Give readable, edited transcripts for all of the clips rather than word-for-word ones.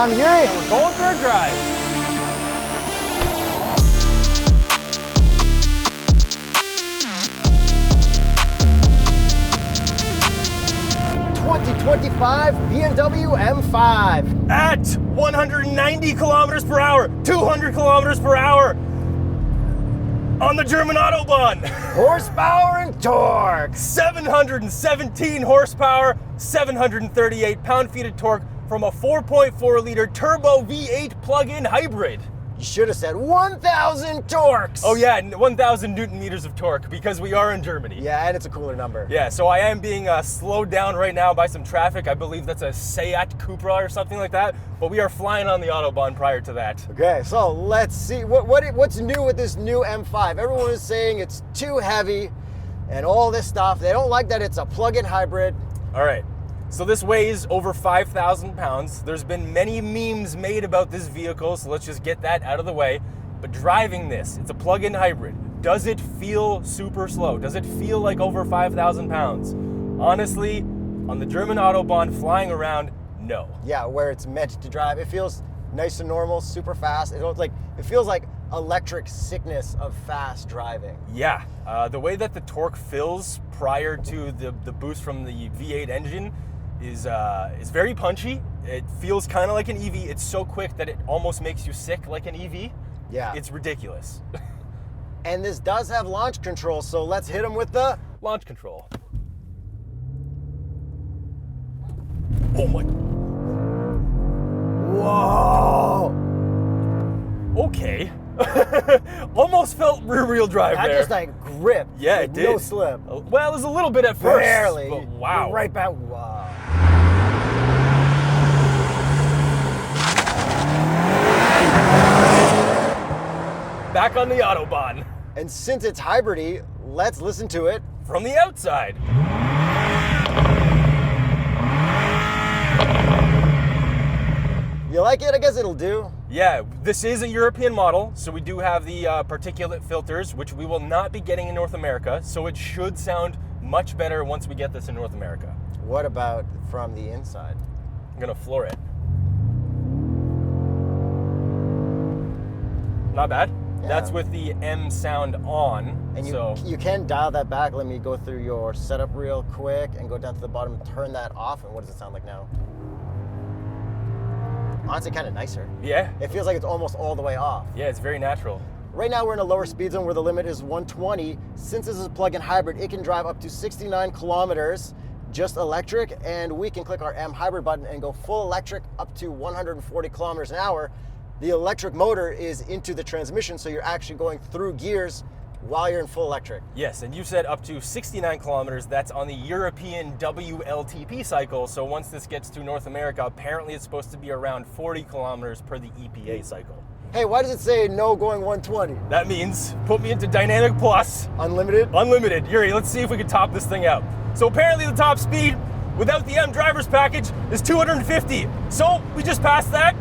I'm Yuri. And we're going for a drive. '25 BMW M5. At 190 kilometers per hour, 200 kilometers per hour on the German Autobahn. Horsepower and torque. 717 horsepower, 738 pound-feet of torque from a 4.4 liter turbo V8 plug-in hybrid. You should have said 1,000 torques. Oh yeah, 1,000 Newton meters of torque because we are in Germany. Yeah, and it's a cooler number. Yeah, so I am being slowed down right now by some traffic. I believe that's a Seat Cupra or something like that, but we are flying on the Autobahn prior to that. Okay, so let's see what's new with this new M5. Everyone is saying it's too heavy and all this stuff. They don't like that it's a plug-in hybrid. All right, so this weighs over 5,000 pounds. There's been many memes made about this vehicle, so let's just get that out of the way. But driving this, it's a plug-in hybrid. Does it feel super slow? Does it feel like over 5,000 pounds? Honestly, on the German Autobahn flying around, no. Yeah, where it's meant to drive. It feels nice and normal, super fast. It feels like electric sickness of fast driving. Yeah, the way that the torque fills prior to the boost from the V8 engine is very punchy. It feels kind of like an EV. It's so quick that it almost makes you sick like an EV. Yeah. It's ridiculous. And this does have launch control, so let's hit them with the Launch control. Oh my. Whoa! Okay. Almost felt rear-wheel drive That there. just like grip. Yeah, like, it did. No slip. Well, there's a little bit at first. Barely. But wow. You're right back. Wow. Back on the Autobahn. And since it's hybridy, let's listen to it. From the outside. You like it? I guess it'll do. Yeah, this is a European model, so we do have the particulate filters, which we will not be getting in North America, so it should sound much better once we get this in North America. What about from the inside? I'm gonna floor it. Not bad. Yeah. That's with the M sound on. And you can dial that back. Let me go through your setup real quick and go down to the bottom and turn that off. And what does it sound like now? Honestly, kind of nicer. Yeah. It feels like it's almost all the way off. Yeah, it's very natural. Right now we're in a lower speed zone where the limit is 120. Since this is a plug-in hybrid, it can drive up to 69 kilometers just electric, and we can click our M hybrid button and go full electric up to 140 kilometers an hour. The electric motor is into the transmission, so you're actually going through gears while you're in full electric. Yes, and you said up to 69 kilometers. That's on the European WLTP cycle. So once this gets to North America, apparently it's supposed to be around 40 kilometers per the EPA cycle. Hey, why does it say no going 120? That means put me into Dynamic Plus. Unlimited? Unlimited. Yuri, let's see if we can top this thing out. So apparently the top speed without the M driver's package is 250. So we just passed that,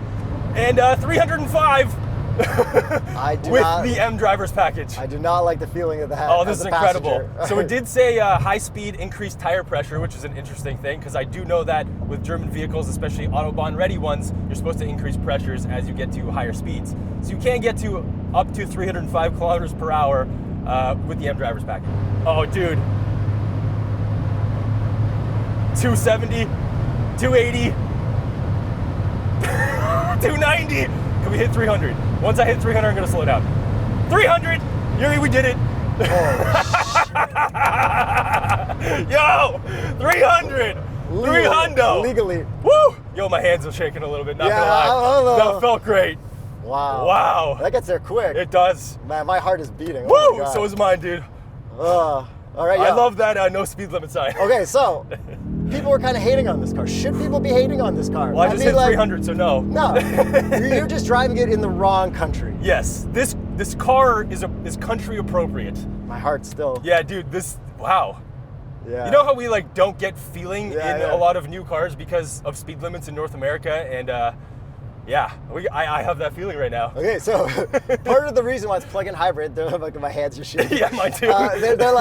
and 305 with the M driver's package. I do not like the feeling of that. Oh, this is incredible. Passenger. So it did say high speed, increased tire pressure, which is an interesting thing because I do know that with German vehicles, especially Autobahn ready ones, you're supposed to increase pressures as you get to higher speeds. So you can get to up to 305 kilometers per hour with the M driver's package. Oh, dude. 270, 280, 290. Can we hit 300? Once I hit 300, I'm gonna slow down. 300! Yuri, we did it! Yo! 300! 300! Legally. Woo! Yo, my hands are shaking a little bit, not Yeah, gonna lie. I don't know. That felt great. Wow. Wow. That gets there quick. It does. Man, my heart is beating. Oh my Woo! God. So is mine, dude. All right, I yeah. love that no speed limit sign. Okay, so people were kind of hating on this car. Should people be hating on this car? Well, I just hit 300, so no. No, you're just driving it in the wrong country. Yes, this car is country appropriate. My heart still. Yeah, dude, wow. Yeah. You know how we don't get feeling Yeah, in yeah. a lot of new cars because of speed limits in North America, and Yeah, I have that feeling right now. Okay, so part of the reason why it's plug-in hybrid, they're like my hands are shaking. Yeah, mine too. They're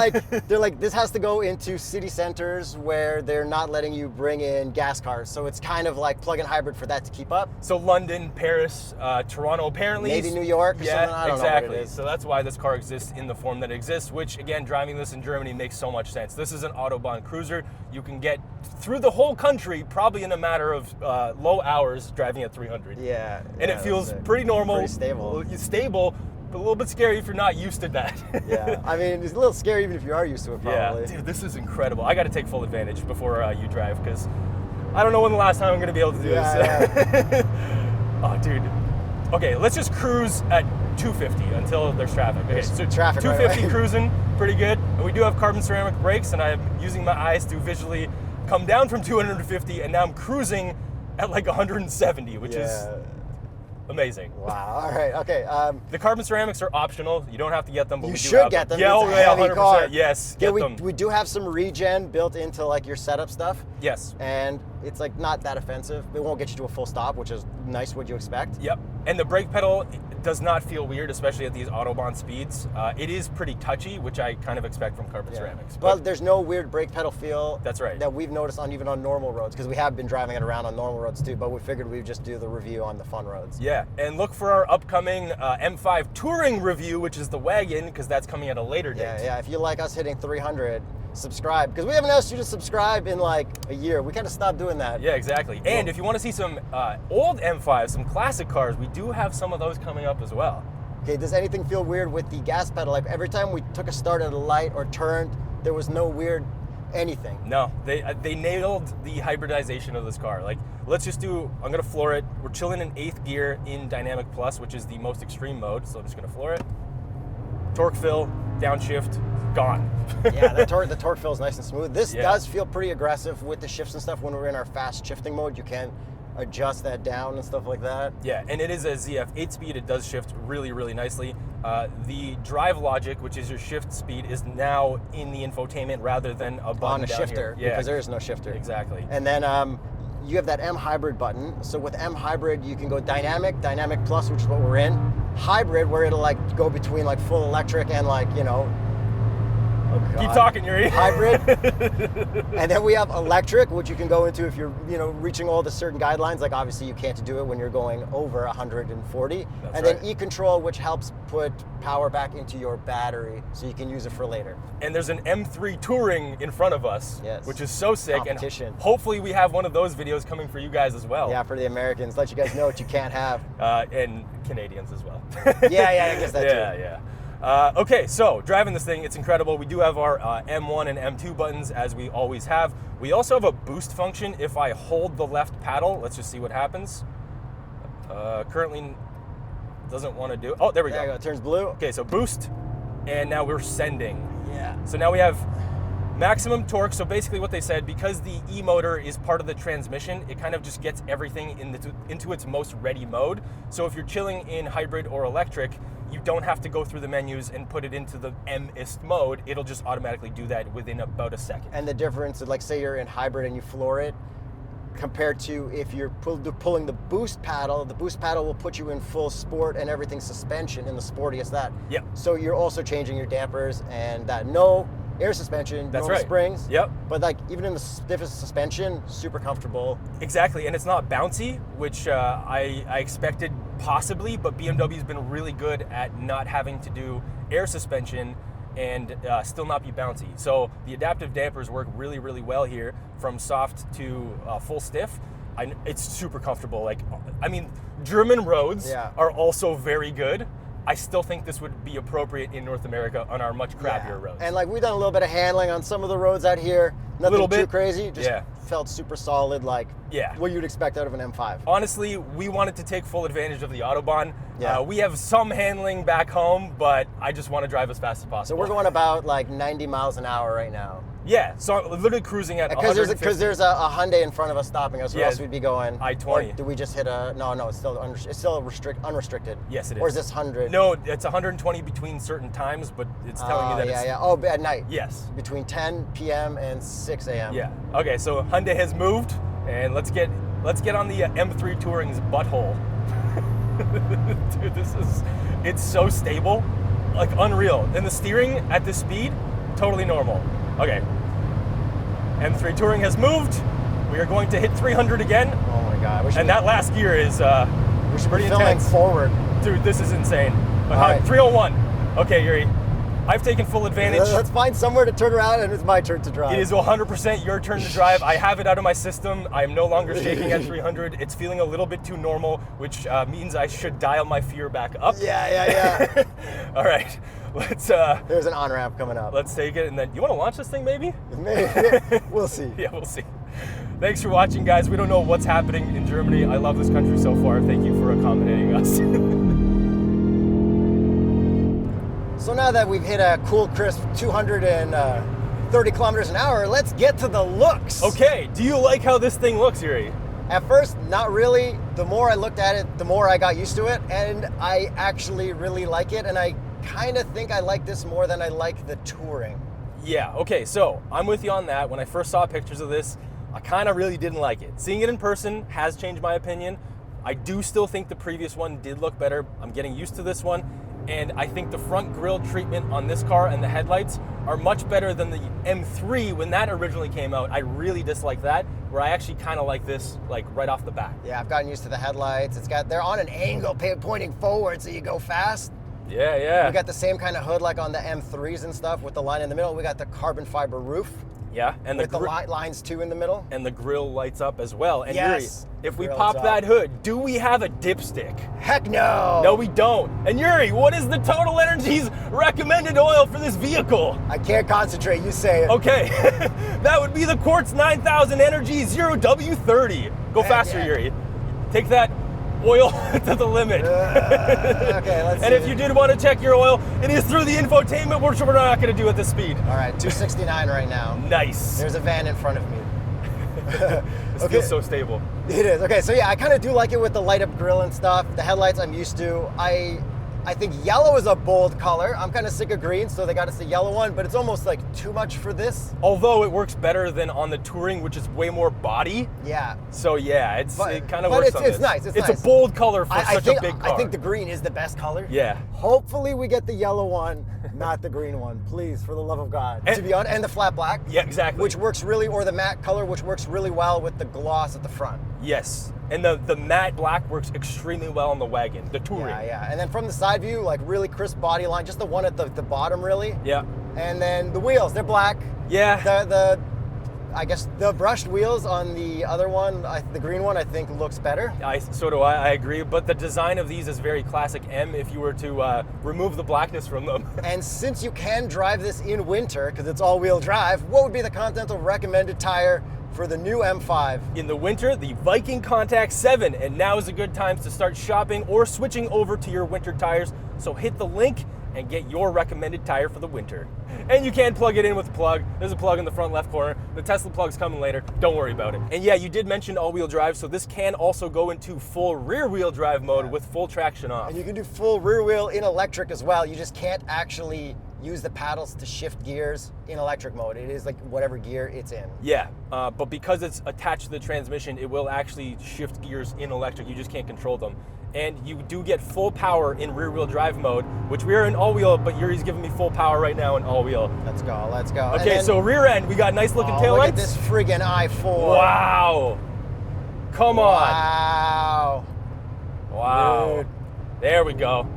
like this has to go into city centers where they're not letting you bring in gas cars. So it's kind of like plug-in hybrid for that to keep up. So London, Paris, Toronto, apparently. Maybe New York or yeah, something. I don't exactly. know what it is. So that's why this car exists in the form that it exists, which again, driving this in Germany makes so much sense. This is an Autobahn cruiser. You can get through the whole country probably in a matter of low hours driving at 300. Yeah. And it feels pretty normal. Pretty stable. Stable, but a little bit scary if you're not used to that. Yeah, I mean, it's a little scary even if you are used to it, probably. Yeah, dude, this is incredible. I got to take full advantage before you drive, because I don't know when the last time I'm going to be able to do this. Yeah. Oh, dude. Okay, let's just cruise at 250 until there's traffic. Okay, so traffic 250 right away. cruising, pretty good. And we do have carbon ceramic brakes, and I'm using my eyes to visually come down from 250, and now I'm cruising at like 170, which is amazing. Wow. All right. Okay. The carbon ceramics are optional. You don't have to get them, but You we do should have get them. Yeah, It's a heavy 100%. car. Yes, Yeah, get them. we do have some regen built into like your setup stuff. Yes. And it's like not that offensive. It won't get you to a full stop, which is nice. What you expect. Yep. And the brake pedal does not feel weird, especially at these Autobahn speeds. It is pretty touchy, which I kind of expect from carbon ceramics. But there's no weird brake pedal feel. That's right. That we've noticed even on normal roads, because we have been driving it around on normal roads too. But we figured we'd just do the review on the fun roads. Yeah, and look for our upcoming M5 touring review, which is the wagon, because that's coming at a later date. Yeah. If you like us hitting 300, subscribe, because we haven't asked you to subscribe in like a year. We kind of stopped doing that. Yeah, exactly. And if you want to see some old M5s, some classic cars, we do have some of those coming up as well. Okay, does anything feel weird with the gas pedal? Like every time we took a start at a light or turned, there was no weird anything. No, they nailed the hybridization of this car. Like, let's just do, I'm gonna floor it. We're chilling in 8th gear in Dynamic Plus, which is the most extreme mode. So I'm just gonna floor it. Torque fill, downshift, gone. Yeah, the torque feels nice and smooth. This Yeah. does feel pretty aggressive with the shifts and stuff. When we're in our fast shifting mode, you can adjust that down and stuff like that. Yeah, and it is a ZF 8-speed. It does shift really, really nicely. The drive logic, which is your shift speed, is now in the infotainment rather than a button On a down shifter, here. Yeah, because there is no shifter. exactly. And then you have that M hybrid button. So with M hybrid, you can go dynamic plus, which is what we're in, hybrid, where it'll like go between like full electric and like, you know, Keep talking, Yuri. hybrid. And then we have electric, which you can go into if you're, you know, reaching all the certain guidelines. Like obviously you can't do it when you're going over 140. That's and right. then e-control, which helps put power back into your battery so you can use it for later. And there's an M3 Touring in front of us, Yes. which is so sick. Competition. And hopefully we have one of those videos coming for you guys as well. Yeah, for the Americans, let you guys know what you can't have. And Canadians as well. Yeah, I guess that too. Yeah. Okay, so driving this thing, it's incredible. We do have our M1 and M2 buttons, as we always have. We also have a boost function. If I hold the left paddle, let's just see what happens. Currently doesn't want to do it. Oh, there we There you go. go, it turns blue. Okay, so boost, and now we're sending. Yeah. So now we have maximum torque. So basically what they said, because the e-motor is part of the transmission, it kind of just gets everything into its most ready mode. So if you're chilling in hybrid or electric, you don't have to go through the menus and put it into the M-ist mode. It'll just automatically do that within about a second. And the difference, like say you're in hybrid and you floor it, compared to if you're pulling the boost paddle will put you in full sport and everything suspension in the sportiest that. Yep. So you're also changing your dampers and that no air suspension, That's no right. springs. Yep. But like even in the stiffest suspension, super comfortable. Exactly, and it's not bouncy, which I expected possibly, but BMW's been really good at not having to do air suspension and still not be bouncy. So the adaptive dampers work really, really well here, from soft to full stiff. It's super comfortable. Like, I mean, German roads are also very good. I still think this would be appropriate in North America on our much crappier roads. And like we've done a little bit of handling on some of the roads out here. Nothing Little too bit. crazy. Just Yeah. felt super solid, like Yeah. what you'd expect out of an M5. Honestly, we wanted to take full advantage of the Autobahn. Yeah. We have some handling back home, but I just want to drive as fast as So possible. we're going about like 90 miles an hour right now. Yeah, so I'm literally cruising at Because 150. there's a Hyundai in front of us stopping us, or Yeah, else we'd be going I-20. Or do we just hit a? No, it's still unrestricted. Yes, it is. Or is this 100? No, it's 120 between certain times, but it's telling me that it's... yeah. Oh, at night. Yes. Between 10 p.m. and 6 a.m. Yeah. Okay, so Hyundai has moved, and let's get on the M3 Touring's butthole. Dude, it's so stable, like unreal. And the steering at this speed, totally normal. Okay, M3 Touring has moved. We are going to hit 300 again. Oh my God. And that last gear is we should pretty be filming intense. forward. Dude, this is insane. But All right. 301. Okay, Yuri, I've taken full advantage. Let's find somewhere to turn around, and it's my turn to drive. It is 100% your turn to drive. I have it out of my system. I am no longer shaking at 300. It's feeling a little bit too normal, which means I should dial my fear back up. Yeah. All right, let's. There's an on-ramp coming up. Let's take it, and then you want to launch this thing, maybe? Maybe. We'll see. Yeah, we'll see. Thanks for watching, guys. We don't know what's happening in Germany. I love this country so far. Thank you for accommodating us. So now that we've hit a cool, crisp 230 kilometers an hour, let's get to the looks. Okay, do you like how this thing looks, Yuri? At first, not really. The more I looked at it, the more I got used to it, and I actually really like it, and I kind of think I like this more than I like the Touring. Yeah, okay, so I'm with you on that. When I first saw pictures of this, I kind of really didn't like it. Seeing it in person has changed my opinion. I do still think the previous one did look better. I'm getting used to this one. And I think the front grille treatment on this car and the headlights are much better than the M3 when that originally came out. I really dislike that, where I actually kind of like this, like right off the bat. Yeah, I've gotten used to the headlights. They're on an angle pointing forward, so you go fast. Yeah. We got the same kind of hood like on the M3s and stuff with the line in the middle. We got the carbon fiber roof. Yeah, and with the lines too in the middle. And the grille lights up as well. And yes, Yuri, if we pop that hood, do we have a dipstick? Heck no! No, we don't. And Yuri, what is the TotalEnergies recommended oil for this vehicle? I can't concentrate, you say it. Okay, that would be the Quartz 9000 Energy 0W30. Go faster, yeah. Yuri. Take that oil to the limit. Okay, let's see. And if you did want to check your oil, it is through the infotainment, which we're not going to do at this speed. All right, 269 right now. Nice. There's a van in front of me. This feels so stable. It is. Okay, so yeah, I kind of do like it with the light up grille and stuff. The headlights I'm used to. I think yellow is a bold color. I'm kind of sick of green, so they got us the yellow one, but it's almost like too much for this. Although it works better than on the Touring, which is way more body. Yeah. So yeah, it kind of works on this. Nice. It's nice. It's a bold color for such a big car. I think the green is the best color. Yeah. Hopefully we get the yellow one, not the green one. Please, for the love of God. To be honest, and the flat black. Yeah, exactly. Which works really, or the matte color, which works really well with the gloss at the front. Yes. And the matte black works extremely well on the wagon, the Touring. Yeah. And then from the side view, like really crisp body line, just the one at the bottom really. Yeah. And then the wheels, they're black. Yeah. I guess the brushed wheels on the other one, the green one, I think looks better. So do I agree. But the design of these is very classic M if you were to remove the blackness from them. And since you can drive this in winter, because it's all-wheel drive, what would be the Continental recommended tire for the new M5? In the winter, the Viking Contact 7, and now is a good time to start shopping or switching over to your winter tires. So hit the link and get your recommended tire for the winter. And you can plug it in with a plug. There's a plug in the front left corner. The Tesla plug's coming later. Don't worry about it. And yeah, you did mention all-wheel drive, so this can also go into full rear-wheel drive mode with full traction off. And you can do full rear wheel in electric as well. You just can't actually use the paddles to shift gears in electric mode. It is like whatever gear it's in. Yeah, but because it's attached to the transmission, it will actually shift gears in electric. You just can't control them. And you do get full power in rear-wheel drive mode, which we are in all-wheel, but Yuri's giving me full power right now in all-wheel. Let's go, let's go. Okay, so rear end, we got nice-looking taillights. Look at this friggin' i4. Wow. Come on. Wow. Dude. There we go.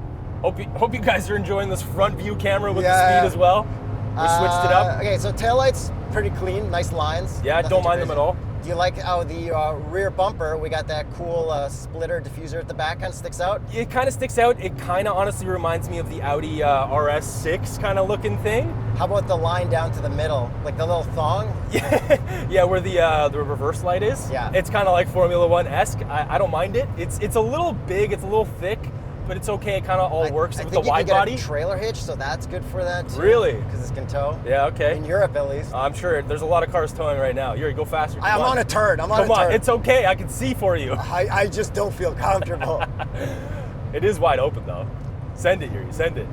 Hope you guys are enjoying this front view camera with the speed as well. We switched it up. Okay, so taillights, pretty clean, nice lines. Yeah, don't mind them at all. Do you like how the rear bumper, we got that cool splitter diffuser at the back, kind of sticks out? It kind of sticks out. It kind of honestly reminds me of the Audi RS6 kind of looking thing. How about the line down to the middle, like the little thong? Yeah, where the reverse light is. Yeah. It's kind of like Formula One-esque. I don't mind it. It's a little big, it's a little thick, but it's okay. It kind of all works with the wide body. I think you can get a trailer hitch, so that's good for that too. Really? Because it can tow. Yeah, okay. In Europe, at least. I'm sure there's a lot of cars towing right now. Yuri, go faster. I'm on a turn. Come on, it's okay. I can see for you. I just don't feel comfortable. It is wide open though. Send it, Yuri. Send it.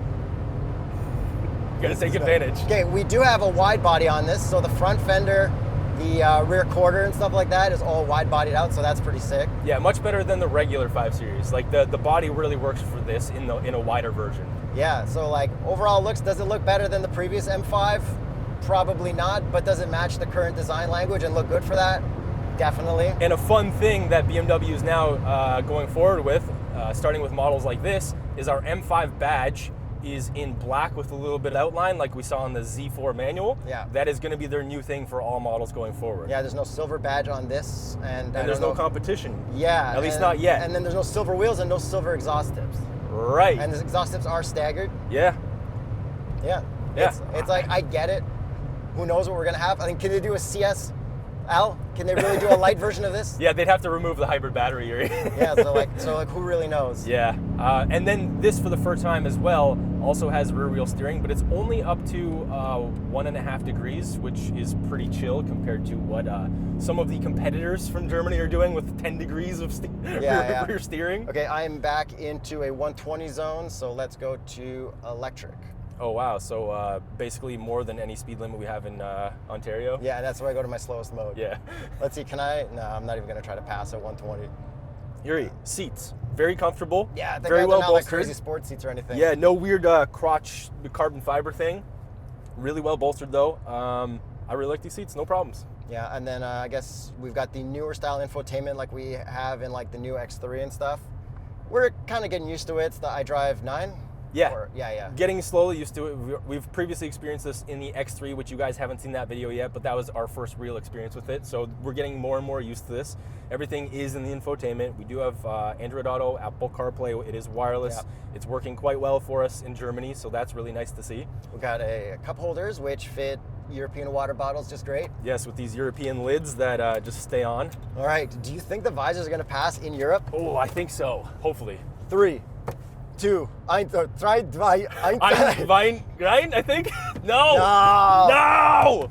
You gotta take advantage. Okay, we do have a wide body on this, so the front fender The rear quarter and stuff like that is all wide bodied out, so that's pretty sick. Yeah, much better than the regular 5 Series. Like the body really works for this in a wider version. Yeah, so like overall looks, does it look better than the previous M5? Probably not, but does it match the current design language and look good for that? Definitely. And a fun thing that BMW is now going forward with, starting with models like this, is our M5 badge is in black with a little bit of outline like we saw on the Z4 manual. Yeah. That is going to be their new thing for all models going forward. Yeah, there's no silver badge on this. And there's no competition. Yeah. At least not yet. And then there's no silver wheels and no silver exhaust tips. Right. And the exhaust tips are staggered. Yeah. Yeah. Yeah. It's like, I get it. Who knows what we're going to have? I think, can they do a CSL? Can they really do a light version of this? Yeah, they'd have to remove the hybrid battery. Yeah, so who really knows? Yeah, and then this for the first time as well also has rear wheel steering, but it's only up to 1.5 degrees, which is pretty chill compared to what some of the competitors from Germany are doing with 10 degrees of rear steering. Okay, I'm back into a 120 zone, so let's go to electric. Oh wow, so basically more than any speed limit we have in Ontario? Yeah, that's where I go to my slowest mode. Yeah. Let's see, can I? No, I'm not even gonna try to pass at 120. Yuri, seats, very comfortable. Yeah, very well not bolstered. like crazy sports seats or anything. Yeah, no weird crotch carbon fiber thing. Really well bolstered though. I really like these seats, no problems. Yeah, and then I guess we've got the newer style infotainment like we have in like the new X3 and stuff. We're kind of getting used to it. It's the iDrive 9. Yeah. Yeah. Getting slowly used to it. We've previously experienced this in the X3, which you guys haven't seen that video yet, but that was our first real experience with it. So we're getting more and more used to this. Everything is in the infotainment. We do have Android Auto, Apple CarPlay. It is wireless. Yep. It's working quite well for us in Germany, so that's really nice to see. We got a cup holders which fit European water bottles just great. Yes, with these European lids that just stay on. All right, do you think the visors are going to pass in Europe? Oh, I think so. Hopefully. 3, 2, 1, 3, 2, 1. Rein, I think? No! No!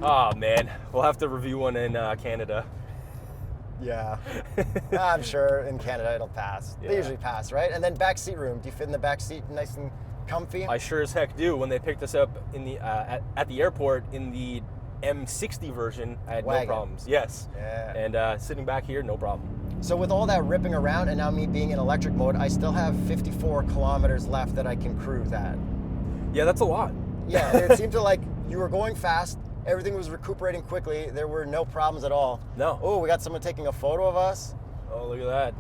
Oh, man. We'll have to review one in Canada. Yeah. I'm sure in Canada it'll pass. Yeah. They usually pass, right? And then back seat room. Do you fit in the back seat nice and comfy? I sure as heck do. When they picked us up in the at the airport in the M60 version, I had Wagon. no problems. Yes. Yeah. And sitting back here, no problem. So with all that ripping around and now me being in electric mode, I still have 54 kilometers left that I can cruise at. Yeah, that's a lot. Yeah, it seemed to like you were going fast. Everything was recuperating quickly. There were no problems at all. No. Oh, we got someone taking a photo of us. Oh, look at that.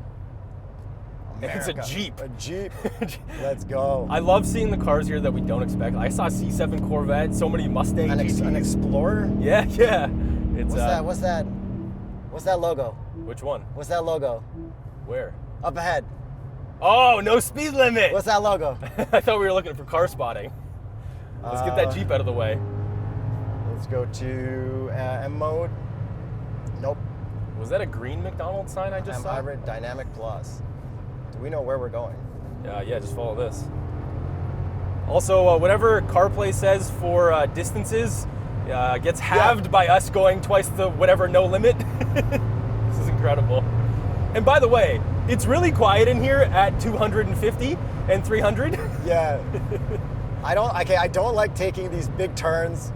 America. It's a Jeep. A Jeep. Let's go. I love seeing the cars here that we don't expect. I saw a C7 Corvette, so many Mustang GTs. An Explorer? Yeah. It's What's that logo? Which one? What's that logo? Where? Up ahead. Oh, no speed limit. What's that logo? I thought we were looking for car spotting. Let's get that Jeep out of the way. Let's go to M mode. Nope. Was that a green McDonald's sign I just M saw? Hybrid Dynamic Plus. Do we know where we're going? Yeah, just follow this. Also, whatever CarPlay says for distances gets halved by us going twice the whatever no limit. This is incredible. And by the way, it's really quiet in here at 250 and 300. Yeah. I don't like taking these big turns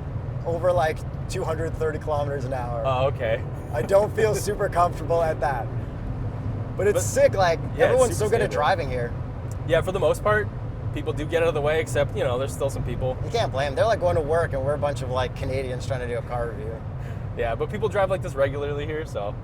over like 230 kilometers an hour. Oh, okay. I don't feel super comfortable at that. But it's sick, like yeah, everyone's it's so super good at stable. driving here. Yeah, for the most part, people do get out of the way, except, there's still some people. You can't blame them. They're like going to work and we're a bunch of like Canadians trying to do a car review. Yeah, but people drive like this regularly here, so.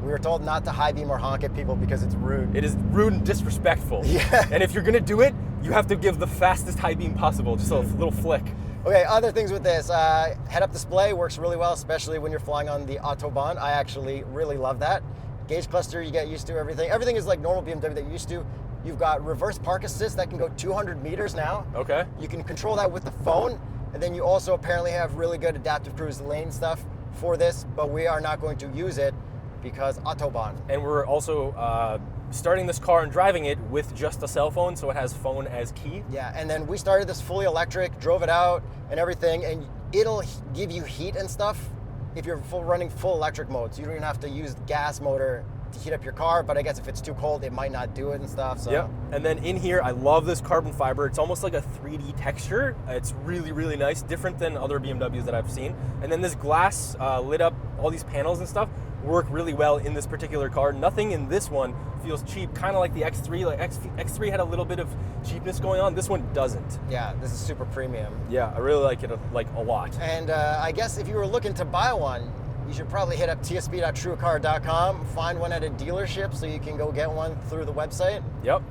We were told not to high beam or honk at people because it's rude. It is rude and disrespectful. Yeah. And if you're gonna do it, you have to give the fastest high beam possible, just a little flick. Okay, other things with this. Head-up display works really well, especially when you're flying on the Autobahn. I actually really love that. Gauge cluster, you get used to everything. Everything is like normal BMW that you're used to. You've got reverse park assist that can go 200 meters now. Okay. You can control that with the phone. And then you also apparently have really good adaptive cruise lane stuff for this, but we are not going to use it because Autobahn. And we're also starting this car and driving it with just a cell phone, so it has phone as key. Yeah, and then we started this fully electric, drove it out and everything, and it'll give you heat and stuff if you're running full electric mode. So you don't even have to use the gas motor to heat up your car, but I guess if it's too cold, it might not do it and stuff. So. Yep. And then in here, I love this carbon fiber. It's almost like a 3D texture. It's really, really nice, different than other BMWs that I've seen. And then this glass lit up, all these panels and stuff work really well in this particular car. Nothing in this one feels cheap, kind of like the X3. Like X3 had a little bit of cheapness going on. This one doesn't. Yeah, this is super premium. Yeah, I really like it a lot. And I guess if you were looking to buy one, you should probably hit up tsb.truecar.com, find one at a dealership so you can go get one through the website. Yep.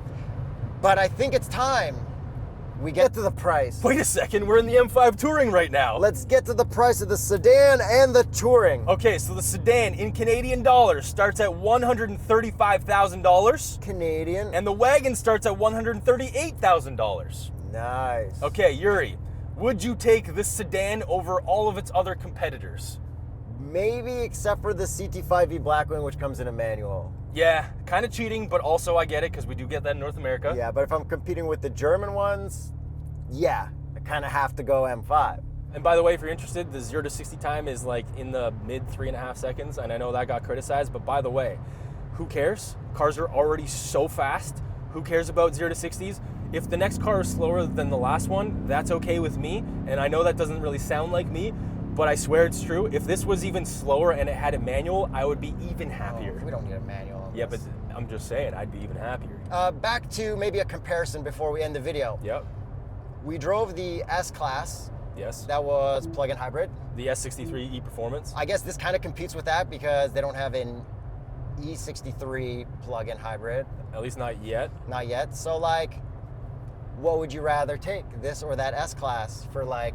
But I think it's time we get to the price. Wait a second, we're in the M5 Touring right now. Let's get to the price of the sedan and the Touring. Okay, so the sedan in Canadian dollars starts at $135,000. Canadian. And the wagon starts at $138,000. Nice. Okay, Yuri, would you take this sedan over all of its other competitors? Maybe except for the CT5e Blackwing, which comes in a manual. Yeah, kind of cheating, but also I get it because we do get that in North America. Yeah, but if I'm competing with the German ones, yeah, I kind of have to go M5. And by the way, if you're interested, the 0 to 60 time is like in the mid 3.5 seconds, and I know that got criticized, but by the way, who cares? Cars are already so fast. Who cares about 0 to 60s? If the next car is slower than the last one, that's okay with me, and I know that doesn't really sound like me, but I swear it's true. If this was even slower and it had a manual, I would be even happier. Oh, we don't need a manual. Yeah, but I'm just saying, I'd be even happier. Back to maybe a comparison before we end the video. Yep. We drove the S-Class. Yes. That was plug-in hybrid. The S63 e-Performance. I guess this kind of competes with that because they don't have an E63 plug-in hybrid. At least not yet. Not yet. So, like, what would you rather take, this or that S-Class for, like,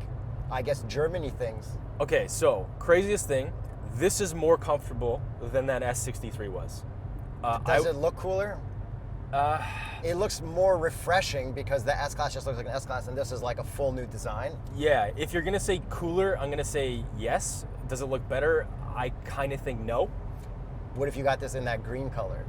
I guess Germany things? Okay, so craziest thing, this is more comfortable than that S63 was. Does it look cooler? It looks more refreshing because the S-Class just looks like an S-Class and this is like a full new design. Yeah, if you're gonna say cooler, I'm gonna say yes. Does it look better? I kind of think no. What if you got this in that green color?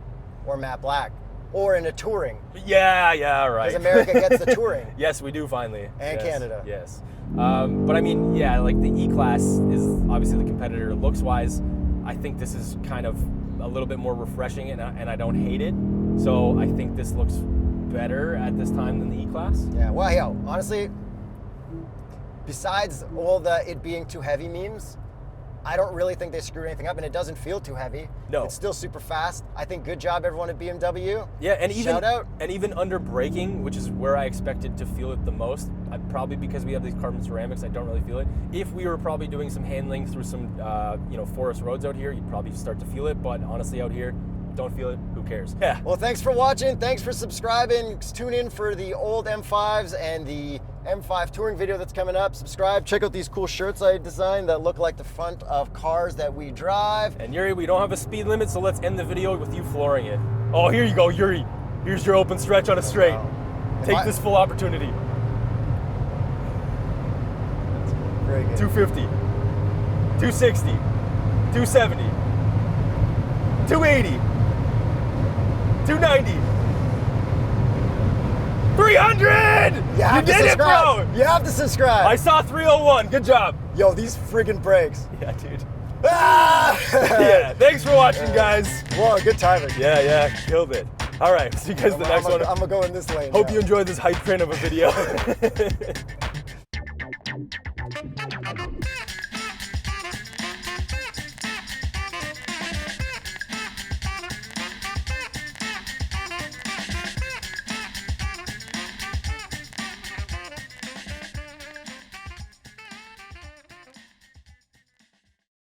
Or matte black? Or in a Touring? Yeah, right. Because America gets the Touring. Yes, we do finally. And yes, Canada. Yes. But I mean, yeah, like the E-Class is obviously the competitor looks-wise. I think this is kind of a little bit more refreshing and I don't hate it. So I think this looks better at this time than the E-Class. Yeah, well, yo, honestly, besides all the it being too heavy memes, I don't really think they screwed anything up, and it doesn't feel too heavy. No. It's still super fast. I think good job, everyone at BMW. Yeah, and even shout out. And even under braking, which is where I expected to feel it the most, probably because we have these carbon ceramics, I don't really feel it. If we were probably doing some handling through some forest roads out here, you'd probably start to feel it, but honestly out here, don't feel it, who cares? Yeah. Well, thanks for watching. Thanks for subscribing. Tune in for the old M5s and the M5 Touring video that's coming up. Subscribe. Check out these cool shirts I designed that look like the front of cars that we drive. And Yuri, we don't have a speed limit, so let's end the video with you flooring it. Oh, here you go, Yuri. Here's your open stretch on a straight. Wow. Take this full opportunity. Very good. 250, 260, 270, 280, 290, 300! You did it, bro! You have to subscribe. I saw 301. Good job. Yo, these friggin' brakes. Yeah, dude. Ah! Yeah, thanks for watching, guys. Whoa, good timing. Yeah, killed it. All right, see you guys in the next one. I'm gonna go in this lane. Hope now. you enjoyed this hype train of a video.